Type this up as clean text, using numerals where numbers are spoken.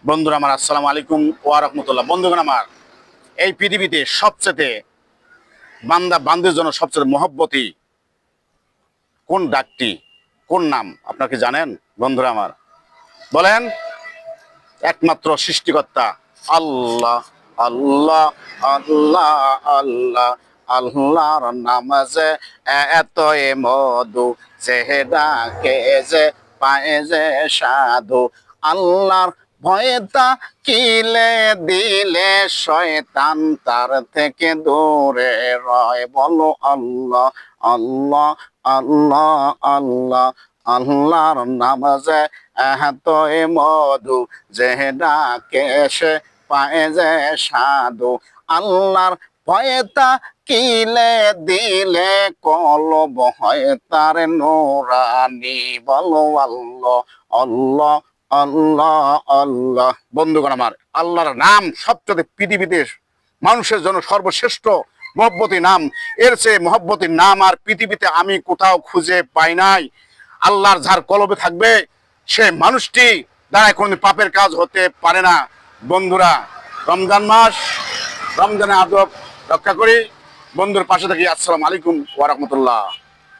বন্ধুরা আমার, আসসালামু আলাইকুম ওয়া রাহমাতুল্লাহ। বন্ধুগণ আমার, এই পৃথিবীতে সবচেয়ে বান্দা বান্দির জন্য সবচেয়ে মহব্বতী কোন ডাকটি, কোন নাম আপনারা কি জানেন? বন্ধুরা আমার বলেন। একমাত্র সৃষ্টিকর্তা আল্লাহ, আল্লাহ, আল্লাহ, আল্লাহ। আল্লাহর নাম যে এতই মধু, সে ডাকে যে পায় যে সাধু। আল্লাহর ভয়তা কিলে দিলে শয়তান তার থেকে দূরে রয়। বলো আল্লাহ, আল্লাহ, আল্লাহ, আল্লাহ। আল্লাহর নাম যে এতই মধু, যে ডাকে সে পায় যে সাধু। আল্লাহর ভয়তা কিলে দিলে কলব হয় তার নোরানি। বলো আল্লাহ, আল্লাহ, আল্লাহ, আল্লাহ। বন্ধুগণ আমার, আল্লাহর নাম সবচেয়ে পৃথিবীতে মানুষের জন্য সর্বশ্রেষ্ঠ মহব্বতী নাম। এর চেয়ে মহব্বতী নাম আর পৃথিবীতে আমি কোথাও খুঁজে পাই নাই। আল্লাহর যার কলবে থাকবে সে মানুষটি দ্বারা কোনো পাপের কাজ হতে পারে না। বন্ধুরা, রমজান মাস, রমজানের আদব রক্ষা করি। বন্ধুর পাশে থাকি। আসসালামু আলাইকুম ওয়া রাহমাতুল্লাহ।